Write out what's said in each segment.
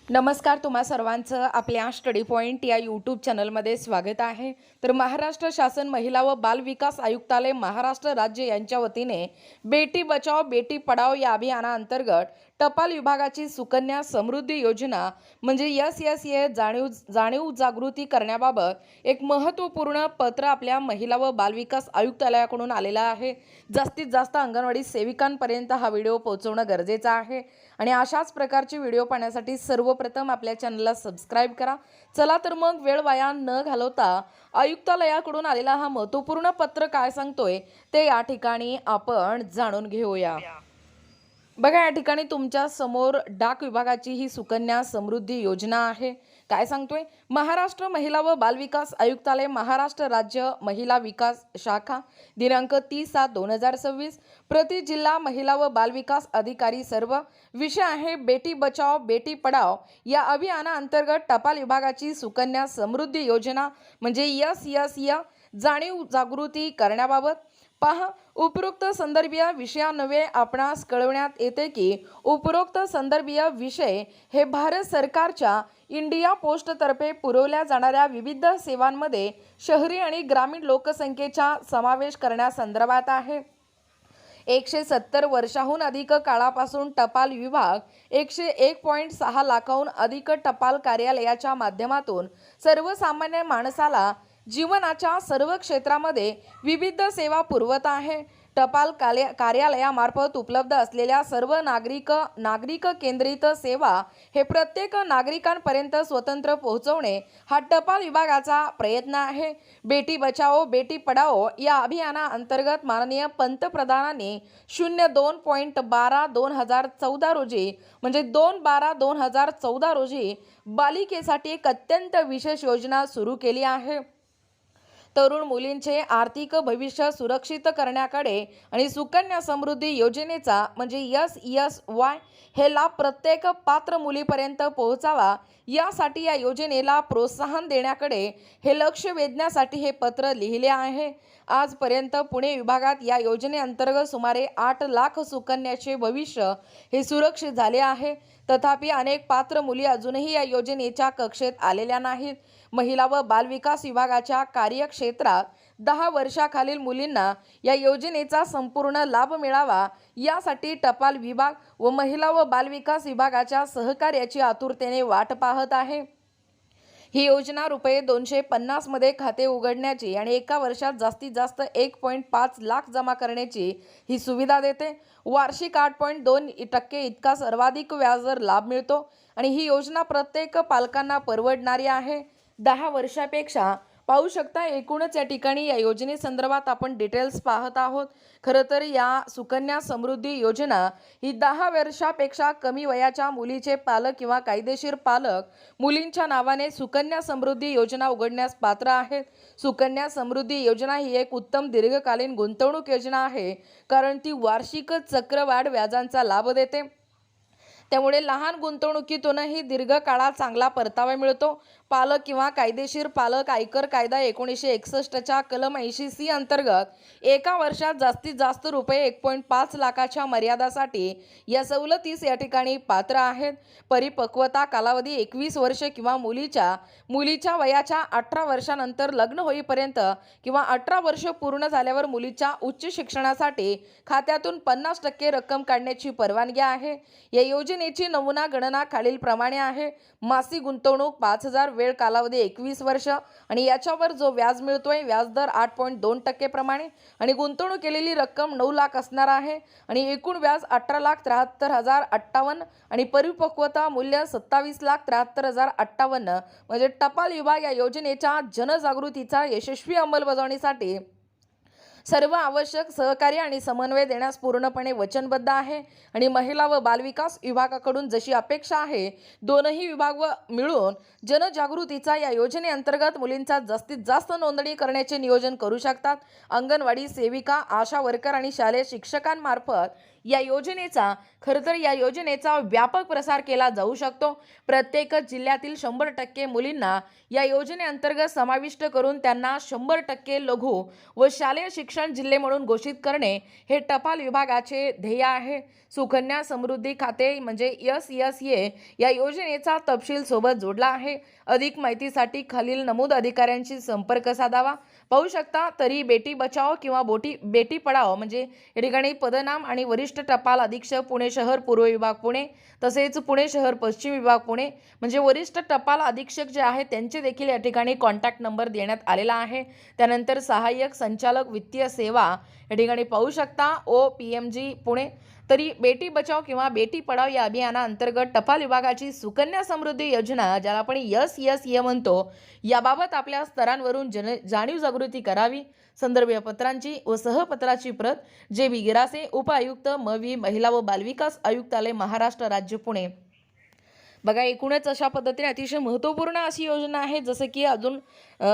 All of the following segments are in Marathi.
नमस्कार, तुम्हा सर्वांचं आपल्या स्टडी पॉइंट या यूट्यूब चॅनलमध्ये स्वागत आहे। तर महाराष्ट्र शासन महिला व बाल विकास आयुक्तालय महाराष्ट्र राज्य यांच्या वतीने बेटी बचाओ बेटी पढाओ या अभियानाअंतर्गत टपाल विभागाची सुकन्या समृद्धी योजना म्हणजे एस जाणीव जागृती करण्याबाबत एक महत्त्वपूर्ण पत्र आपल्या महिला व बाल विकास आयुक्तालयाकडून आलेला आहे। जास्तीत जास्त अंगणवाडी सेविकांपर्यंत हा व्हिडिओ पोहोचवणं गरजेचं आहे आणि अशाच प्रकारचे व्हिडिओ पाहण्यासाठी सर्वप्रथम आपल्या चॅनलला सबस्क्राइब करा। चला तर मग वेळ वाया न घालवता आयुक्तालयाकडून आलेला हा महत्त्वपूर्ण पत्र काय सांगतोय ते या ठिकाणी आपण जाणून घेऊया। बघा, या ठिकाणी तुमच्या समोर डाक विभागाची ही सुकन्या समृद्धी योजना आहे। काय सांगतोय, महाराष्ट्र महिला व बाल विकास आयुक्तालय महाराष्ट्र राज्य महिला विकास शाखा दिनांक 30/7/2026 प्रति जिल्हा महिला व बाल विकास अधिकारी सर्व विषय आहे बेटी बचाओ बेटी पढाओ या अभियानाअंतर्गत टपाल विभागाची सुकन्या समृद्धी योजना म्हणजे जाणीव जागृती करण्याबाबत पहा। उपरोक्त संदर्भीय विषयान्वये आपणास कळवण्यात येते की उपरोक्त संदर्भीय विषय हे भारत सरकारच्या इंडिया पोस्ट तर्फे पुरवल्या जाणाऱ्या विविध सेवांमध्ये शहरी आणि ग्रामीण लोकसंख्येचा समावेश करण्यासंदर्भात आहे। 170 वर्षाहून अधिक काळापासून टपाल विभाग 101.6 लाखाहून अधिक टपाल कार्यालयाच्या माध्यमातून सर्वसामान्य माणसाला जीवनाच्या सर्व क्षेत्रामध्ये विविध सेवा पुरवत आहे। टपाल कार्यालयामार्फत उपलब्ध असलेल्या सर्व नागरिक केंद्रित सेवा हे प्रत्येक नागरिकांपर्यंत स्वतंत्र पोहोचवणे हा टपाल विभागाचा प्रयत्न आहे। बेटी बचाओ बेटी पढाओ या अभियानाअंतर्गत माननीय पंतप्रधानांनी 02.12/2014 रोजी म्हणजे 2/12/2014 रोजी बालिकेसाठी एक अत्यंत विशेष योजना सुरू केली आहे। तरुण मुलींचे आर्थिक भविष्य सुरक्षित करण्याकडे आणि सुकन्या समृद्धी योजनेचा म्हणजे SSY हे लाभ प्रत्येक पात्र मुलीपर्यंत पोहोचावा यासाठी या योजनेला प्रोत्साहन देण्याकडे हे लक्ष वेधण्यासाठी हे पत्र लिहिले आहे। आजपर्यंत पुणे विभागात या योजनेअंतर्गत सुमारे 8 लाख सुकन्याचे भविष्य हे सुरक्षित झाले आहे। तथापि अनेक पात्र मुली अजूनही या योजनेच्या कक्षेत आलेल्या नाहीत। महिला व बाल विकास विभागाच्या कार्यक्षेत्रात 10 वर्षाखालील मुलींना या योजनेचा संपूर्ण लाभ मिळावा यासाठी टपाल विभाग व महिला व बाल विकास विभागाच्या सहकार्याची आतुरतेने वाट पाहत आहे। ही योजना रुपये 250 मध्ये खाते उघडण्याची आणि एका वर्षात जास्तीत जास्त 1.5 लाख जमा करण्याची ही सुविधा देते। वार्षिक 8.2% इतका सर्वाधिक व्याजदर लाभ मिळतो आणि ही योजना प्रत्येक पालकांना परवडणारी आहे। 10 वर्षापेक्षा पाहू शकता एकूणच या ठिकाणी या योजनेसंदर्भात आपण डिटेल्स पाहत आहोत। खरं तर या सुकन्या समृद्धी योजना ही 10 वर्षापेक्षा कमी वयाच्या मुलीचे पालक किंवा कायदेशीर पालक मुलींच्या नावाने सुकन्या समृद्धी योजना उघडण्यास पात्र आहेत। सुकन्या समृद्धी योजना ही एक उत्तम दीर्घकालीन गुंतवणूक योजना आहे, कारण ती वार्षिक चक्रवाढ व्याजांचा लाभ देते। त्यामुळे लहान गुंतवणुकीतूनही दीर्घकाळात चांगला परतावा मिळतो। पालक किंवा कायदेशीर पालक आयकर कायदा 1961च्या कलम 80C अंतर्गत एका वर्षात जास्तीत जास्त रुपये 1.5 लाखाच्या मर्यादासाठी या सवलतीस या ठिकाणी पात्र आहेत। परिपक्वता कालावधी 21 वर्ष किंवा मुलीच्या वयाच्या 18 वर्षानंतर लग्न होईपर्यंत किंवा 18 वर्ष पूर्ण झाल्यावर मुलीच्या उच्च शिक्षणासाठी खात्यातून 50% रक्कम काढण्याची परवानगी आहे। या योजनेची नमुना गणना खालीलप्रमाणे आहे। मासिक गुंतवणूक 5,000, वेळ कालावधी 21 वर्ष आणि याच्यावर जो व्याज मिळतोय व्याजदर 8.2% प्रमाणे आणि गुंतवणूक केलेली रक्कम 9 लाख असणार आहे आणि एकूण व्याज 18,73,058 आणि परिपक्वता मूल्य 27,73,058 म्हणजे टपाल विभाग या योजनेच्या जनजागृतीचा यशस्वी अंमलबजावणीसाठी सर्व आवश्यक सहकार्य आणि समन्वय देण्यास पूर्णपणे वचनबद्ध आहे आणि महिला व बालविकास विभागाकडून जशी अपेक्षा आहे दोनही विभाग मिळून जनजागृतीचा या योजनेअंतर्गत मुलींचा जास्तीत जास्त नोंदणी करण्याचे नियोजन करू शकतात। अंगणवाडी सेविका, आशा वर्कर आणि शालेय शिक्षकांमार्फत या योजनेचा व्यापक प्रसार केला जाऊ शकतो। प्रत्येक जिल्ह्यातील 100% मुलींना या योजनेअंतर्गत समाविष्ट करून त्यांना 100% लघु व शालेय शिक्षण जिल्हे म्हणून घोषित करणे हे टपाल विभागाचे ध्येय आहे। सुकन्या समृद्धी खाते म्हणजे SSA या योजनेचा तपशील सोबत जोडला आहे। अधिक माहितीसाठी खालील नमूद अधिकाऱ्यांशी संपर्क साधावा। पाहू शकता तरी बेटी बचाओ किंवा बेटी पढाओ म्हणजे या ठिकाणी पदनाम आणि वरिष्ठ टपाल अधीक्षक पुणे शहर पूर्व विभाग पुणे, तसेच पुणे शहर पश्चिम विभाग पुणे म्हणजे वरिष्ठ टपाल अधीक्षक जे आहेत त्यांचे देखील या ठिकाणी कॉन्टॅक्ट नंबर देण्यात आलेला आहे। त्यानंतर सहाय्यक संचालक वित्तीय सेवा या ठिकाणी पाहू शकता OPMG पुणे। तरी बेटी बचाओ किंवा बेटी पढाओ या अभियानाअंतर्गत टपाल विभागाची सुकन्या समृद्धी योजना ज्याला आपण SSA म्हणतो याबाबत आपल्या स्तरांवरून जाणीव जागृती करावी। संदर्भ पत्रांची व सहपत्राची प्रत JB गिरासे उपायुक्त MV महिला व बालविकास आयुक्तालय महाराष्ट्र राज्य पुणे। बघा एकूणच अशा पद्धतीने अतिशय महत्त्वपूर्ण अशी योजना आहे जसे की अजून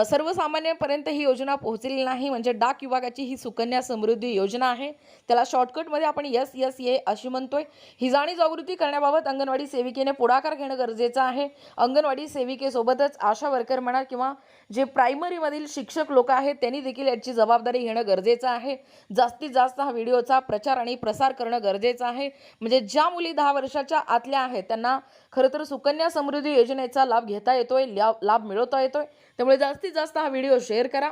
सर्वसामान्यांपर्यंत ही योजना पोहोचलेली नाही म्हणजे डाक विभागाची ही सुकन्या समृद्धी योजना आहे त्याला शॉर्टकटमध्ये आपण SSA अशी म्हणतोय। ही जाणीव जागृती करण्याबाबत अंगणवाडी सेविकेने पुढाकार घेणं गरजेचं आहे। अंगणवाडी सेविकेसोबतच आशा वर्कर म्हणा किंवा जे प्रायमरीमधील शिक्षक लोक आहेत त्यांनी देखील याची जबाबदारी घेणं गरजेचं आहे। जास्तीत जास्त हा व्हिडिओचा प्रचार आणि प्रसार करणं गरजेचं आहे म्हणजे ज्या मुली 10 वर्षाच्या आतल्या आहेत त्यांना खरं तर सुकन्या समृद्धी योजनेचा लाभ घेता येतोय, लाभ मिळवता येतोय। त्यामुळे जास्तीत जास्त हा व्हिडिओ शेअर करा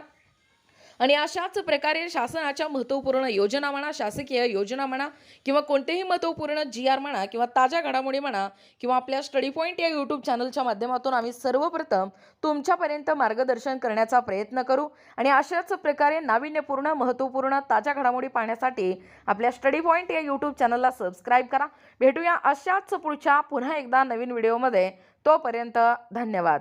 आणि अशाच प्रकारे शासनाच्या महत्त्वपूर्ण योजना म्हणा, शासकीय योजना म्हणा किंवा कोणतेही महत्त्वपूर्ण GR म्हणा किंवा ताज्या घडामोडी म्हणा किंवा आपल्या स्टडी पॉईंट या YouTube चॅनलच्या माध्यमातून आम्ही सर्वप्रथम तुमच्यापर्यंत मार्गदर्शन करण्याचा प्रयत्न करू आणि अशाच प्रकारे नाविन्यपूर्ण महत्त्वपूर्ण ताज्या घडामोडी पाहण्यासाठी आपल्या स्टडी पॉईंट या YouTube चॅनलला सबस्क्राईब करा। भेटूया अशाच पुढच्या पुन्हा एकदा नवीन व्हिडिओमध्ये। तोपर्यंत धन्यवाद।